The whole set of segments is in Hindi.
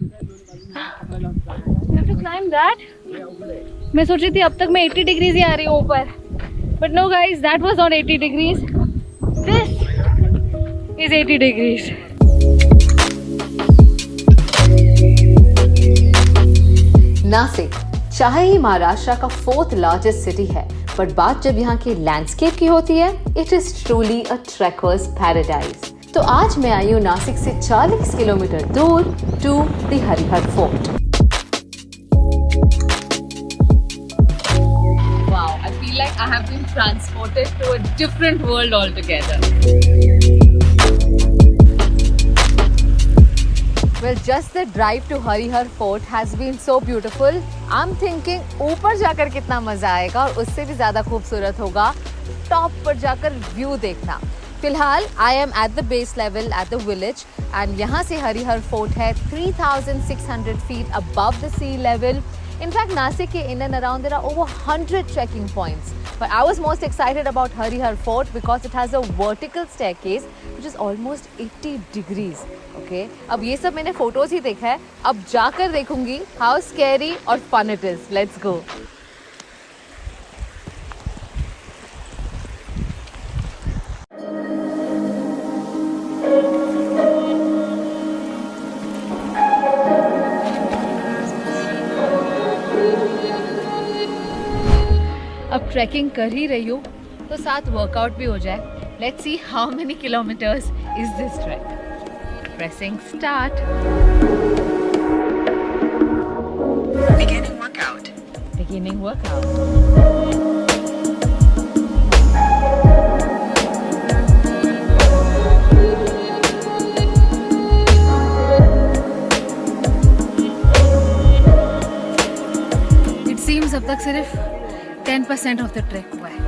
You have to climb that? मैं सोच रही थी अब तक मैं 80 डिग्रीज ही आ रही हूँ ऊपर, but no guys, that was not 80 degrees. This is 80 degrees. Nashik चाहे ही महाराष्ट्र का 4th लार्जेस्ट सिटी है, बट बात जब यहाँ के लैंडस्केप की होती है, it is truly a trekker's paradise. तो आज मैं आई हूँ नासिक से 40 किलोमीटर दूर to the Harihar fort. Wow, I feel like I have been transported to a different world altogether. Well, just the drive to Harihar Fort has been so beautiful. I'm thinking ऊपर जाकर कितना मजा आएगा और उससे भी ज्यादा खूबसूरत होगा टॉप पर जाकर व्यू देखना। फिलहाल I am at the base level at the village and यहाँ से हरिहर फोर्ट है 3,600 feet above the sea level. In fact, Nasik ke in and around there are over 100 trekking points. But I was most excited about Harihar Fort because it has a vertical staircase which is almost 80 degrees. Okay? अब ये सब मैंने photos ही देखा है. अब जाकर देखूंगी how scary और fun it is. Let's go. अब ट्रैकिंग कर ही रही हूँ तो साथ वर्कआउट भी हो जाए। Let's see how many kilometres is this trek. Pressing start. Beginning workout. Beginning workout. It seems अब तक सिर्फ 10% of the trek हुआ है।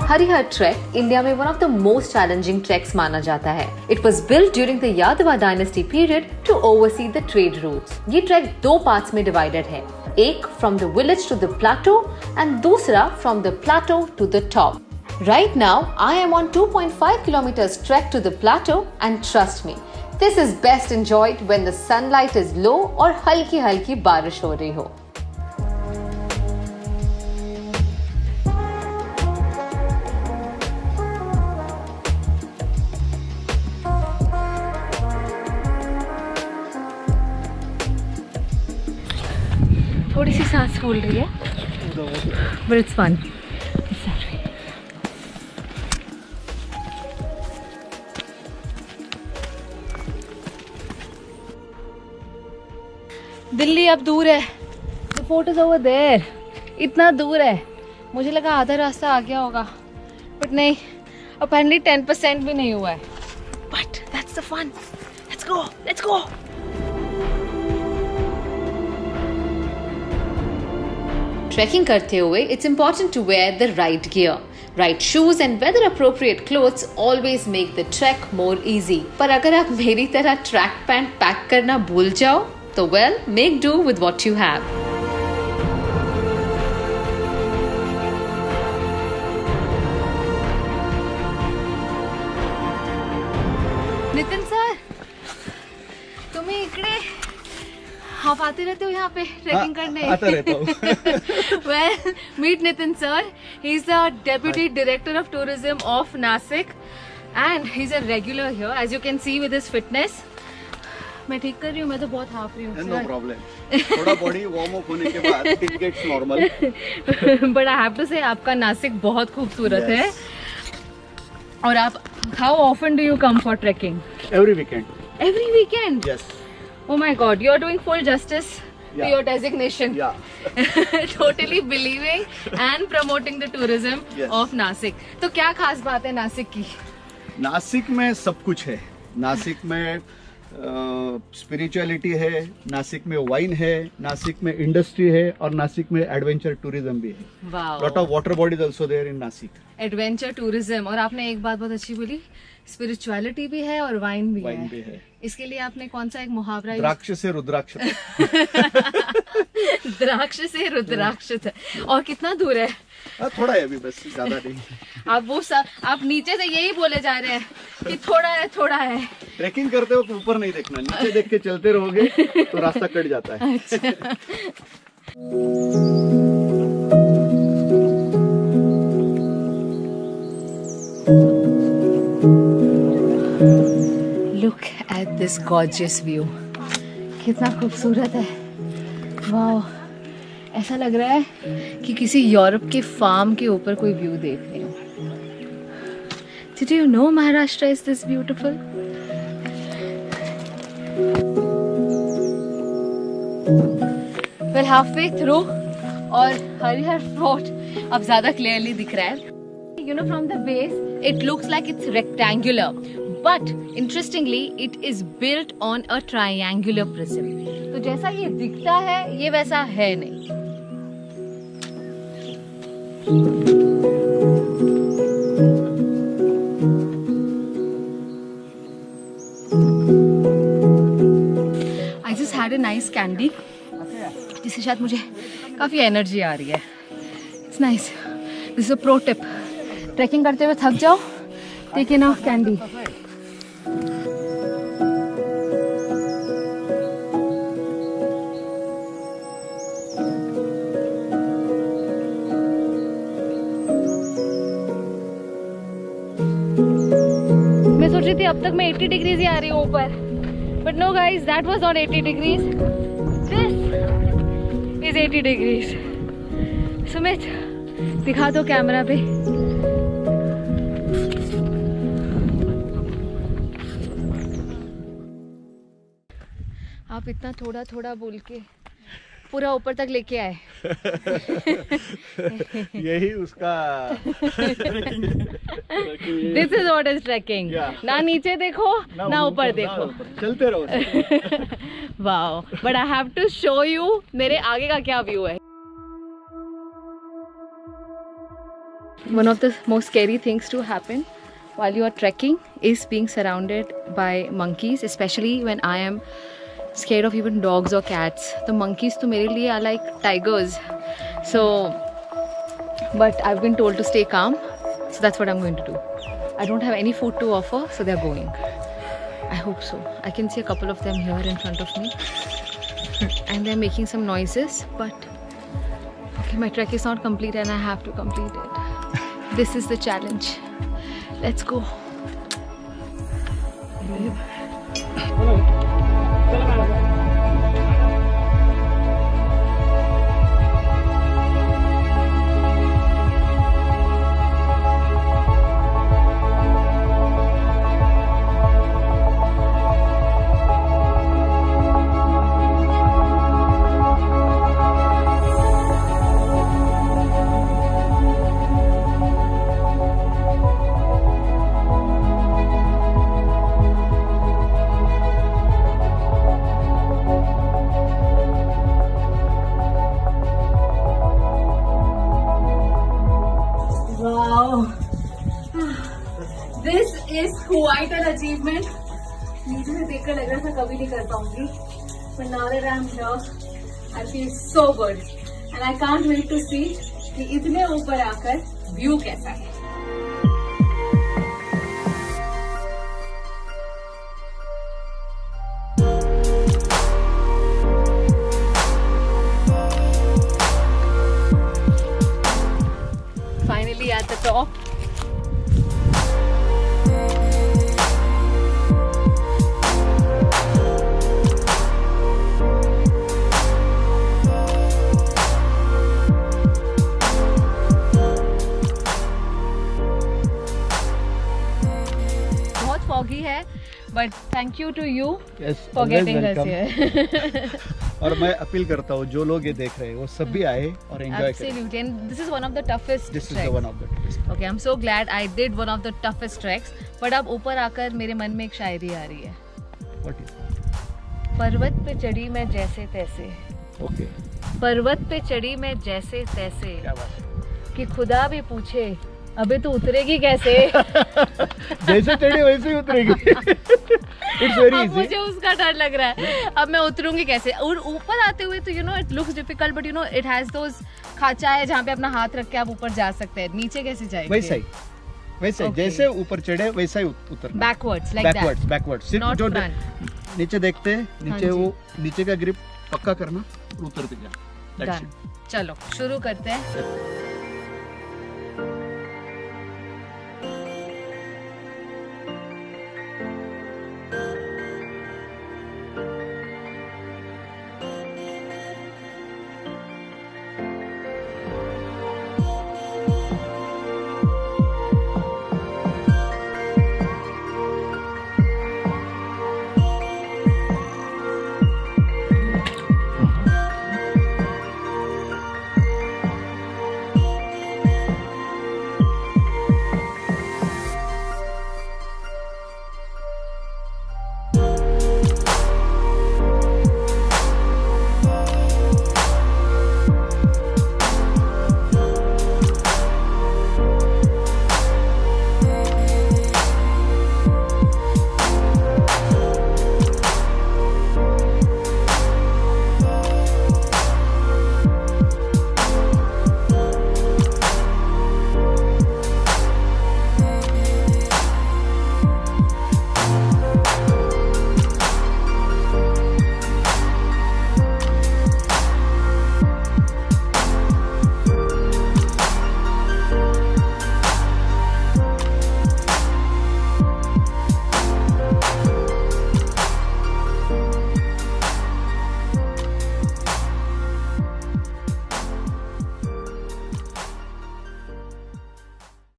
हरिहर ट्रैक इंडिया में one of the most challenging treks माना जाता है। It was built during the Yadava dynasty period to oversee the trade routes. ये ट्रैक 2 पार्ट्स में डिवाइडेड है, एक from the village to the plateau and दूसरा from the plateau to the top. Right now, I am on 2.5 kilometers trek to the plateau and trust me, this is best enjoyed when the sunlight is low और हल्की हल्की बारिश हो रही हो। थोड़ी सी सांस फूल रही है, but it's fun. दिल्ली अब दूर है। The fort is over there. इतना दूर है, मुझे लगा आधा रास्ता आ गया होगा, बट नहीं, apparently 10% भी नहीं हुआ है। But that's the fun. Let's go, let's go. Trekking करते हुए, it's important to wear the right gear. Right shoes and weather appropriate clothes always make the trek more easy. पर अगर आप मेरी तरह ट्रैक पैंट पैक करना भूल जाओ, तो well, make do with what you have. Nitin sir, तुम्ही इकडे आप आते रहते हो यहाँ पे ट्रेकिंग करने? आता रहता हूँ। Well, meet Nitin sir. He's the Deputy Director of Tourism of Nasik and he's a regular here, as you can see with his fitness. मैं ठीक कर रही हूँ, मैं तो बहुत हाफ रही हूँ। No problem. थोड़ा बॉडी वार्म अप होने के बाद it gets normal. But I have to say आपका नासिक बहुत खूबसूरत है। और आप how often do you come for trekking? Every weekend. Every weekend? Yes. Oh my God, you're doing full justice to Yeah. your designation. Yeah. Totally believing and promoting the tourism Yes. of Nasik. तो क्या खास बात है नासिक की? नासिक में सब कुछ है। नासिक में स्पिरिचुअलिटी है, नासिक में वाइन है, नासिक में इंडस्ट्री है और नासिक में एडवेंचर टूरिज्म भी है। Wow. Lot of water bodies also there in Nashik. Adventure tourism, और आपने एक बात बहुत अच्छी बोली, स्पिरिचुअलिटी भी है और वाइन भी है। इसके लिए आपने कौन सा एक मुहावरा द्राक्ष से रुद्राक्ष द्राक्ष से रुद्राक्ष तक। और कितना दूर है? थोड़ा है अभी, बस ज्यादा नहीं। आप नीचे से यही बोले जा रहे हैं कि थोड़ा है थोड़ा है। ट्रैकिंग करते वक्त ऊपर नहीं देखना, नीचे देख के चलते रहोगे तो रास्ता कट जाता है। Look at this gorgeous view, कितना खूबसूरत है। वाह, ऐसा लग रहा है कि किसी यूरोप के फार्म के ऊपर कोई व्यू देख रही हूँ। Did you know Maharashtra is this beautiful? Well, halfway through और हरिहर फोर्ट अब ज्यादा क्लियरली दिख रहा है। You know, from the base, it looks like it's rectangular, but interestingly, it is built on a triangular prism. तो जैसा ये दिखता है, ये वैसा है नहीं। I just had a nice candy, जिससे शायद मुझे काफी एनर्जी आ रही है। It's nice. This is a pro tip. Trekking करते हुए थक जाओ, टेक इनफ कैंडी। मैं सोच रही थी अब तक मैं 80 डिग्रीज ही आ रही हूँ ऊपर, but no guys, that was not 80 degrees, this is 80 degrees. Sumit, दिखा दो कैमरा पे। आप इतना थोड़ा थोड़ा बोल के पूरा ऊपर तक लेके आए। यही उसका this is what is trekking. ना नीचे देखो ना ऊपर देखो, चलते रहो। Wow, but I have to show you मेरे आगे का क्या व्यू है। One of the most scary things to happen while you are trekking is being surrounded by monkeys, especially when I am scared of even dogs or cats. The monkeys to mere liye are like tigers. So, but I've been told to stay calm, so that's what I'm going to do. I don't have any food to offer, so they're going. I hope so. I can see a couple of them here in front of me, and they're making some noises. But okay, my trek is not complete, and I have to complete it. This is the challenge. Let's go. This is quite an achievement. नीचे से देखकर लग रहा था कभी नहीं कर पाऊंगी, but now that I'm here, I feel so good, and I can't wait to see कि इतने ऊपर आकर व्यू कैसा है। Finally at the top. foggy है, but thank you to you for getting us here. और मैं अपील करता हूँ जो लोग ये देख रहे हैं वो सब भी आए और एंजॉय करें. Absolutely, and this is one of the toughest. This is the one of the toughest. Okay, I'm so glad I did one of the toughest treks. But अब ऊपर आकर मेरे मन में एक शायरी आ रही है. What is? पर्वत पे चढ़ी मैं जैसे तैसे. Okay. पर्वत पे चढ़ी मैं जैसे तैसे. क्या बात है? कि खुदा भी पूछे अबे तो उतरेगी कैसे? जैसे चढ़ी वैसे ही उतरेगी। इट्स वेरी अब इजी। मुझे उसका डर लग रहा है, अब मैं उतरूंगी कैसे? और ऊपर आते हुए तो it looks difficult, but it has those खाचा है जहाँ पे अपना हाथ रख के आप ऊपर जा सकते हैं। नीचे कैसे जाएंगे? वैसा ही Okay. जैसे ऊपर चढ़े वैसा ही उतरना। बैकवर्ड्स लाइक दैट, बैकवर्ड्स सिर्फ नॉट जो फ्रंट। नीचे देखते हैं, हाँ नीचे जी। वो नीचे का ग्रिप पक्का करना और उतरते जाना। That's done, it. चलो शुरू करते हैं।